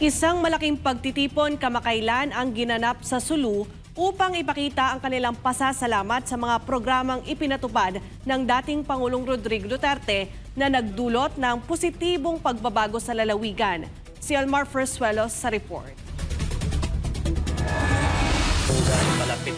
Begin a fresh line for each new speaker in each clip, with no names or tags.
Isang malaking pagtitipon kamakailan ang ginanap sa Sulu upang ipakita ang kanilang pasasalamat sa mga programang ipinatupad ng dating Pangulong Rodrigo Duterte na nagdulot ng positibong pagbabago sa lalawigan. Si Almar Fersuelos sa report.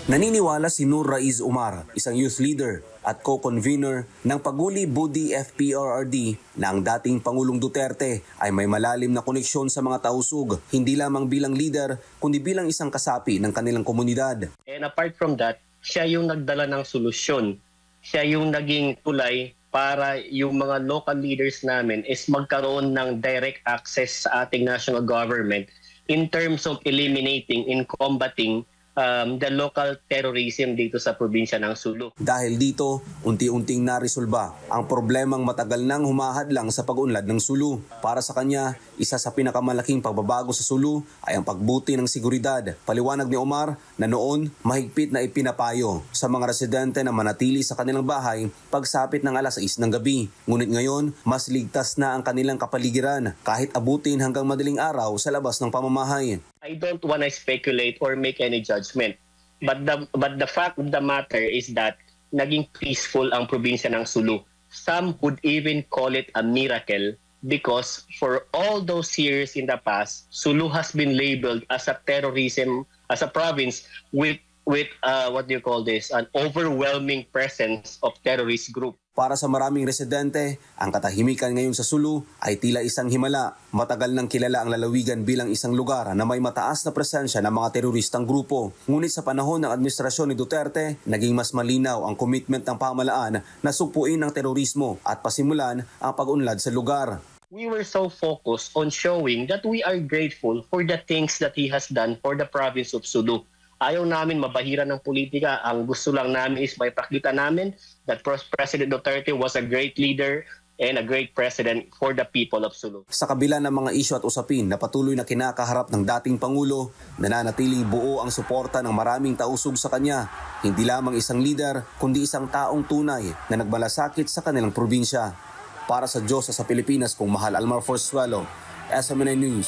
Naniniwala si Nur Raiz Umar, isang youth leader at co-convener ng Paguli Budi FPRRD na ang dating Pangulong Duterte ay may malalim na koneksyon sa mga tausug, hindi lamang bilang leader kundi bilang isang kasapi ng kanilang komunidad.
And apart from that, siya yung nagdala ng solusyon. Siya yung naging tulay para yung mga local leaders namin is magkaroon ng direct access sa ating national government in terms of eliminating and combating the local terrorism dito sa probinsya ng Sulu.
Dahil dito, unti-unting naresolba ang problemang matagal nang humahadlang sa pag-unlad ng Sulu. Para sa kanya, isa sa pinakamalaking pagbabago sa Sulu ay ang pagbuti ng seguridad. Paliwanag ni Omar na noon mahigpit na ipinapayo sa mga residente na manatili sa kanilang bahay pagsapit ng alas 6 ng gabi. Ngunit ngayon, mas ligtas na ang kanilang kapaligiran kahit abutin hanggang madaling araw sa labas ng pamamahay.
I don't want to speculate or make any judgment. But the fact of the matter is that naging peaceful ang probinsya ng Sulu. Some would even call it a miracle because for all those years in the past, Sulu has been labeled as a terrorism, as a province with an overwhelming presence of terrorist group.
Para sa maraming residente, ang katahimikan ngayon sa Sulu ay tila isang himala. Matagal nang kilala ang lalawigan bilang isang lugar na may mataas na presensya ng mga teroristang grupo. Ngunit sa panahon ng administrasyon ni Duterte, naging mas malinaw ang commitment ng pamahalaan na supuin ang terorismo at pasimulan ang pag-unlad sa lugar.
We were so focused on showing that we are grateful for the things that he has done for the province of Sulu. Ayaw namin mabahira ng politika. Ang gusto lang namin is may pakita namin that President Duterte was a great leader and a great president for the people of Sulu.
Sa kabila ng mga isyu at usapin na patuloy na kinakaharap ng dating Pangulo, nananatiling buo ang suporta ng maraming tausug sa kanya. Hindi lamang isang leader, kundi isang taong tunay na nagmalasakit sa kanilang probinsya. Para sa Diyos sa Pilipinas, kung mahal Almar Fersuelos, SMNI News.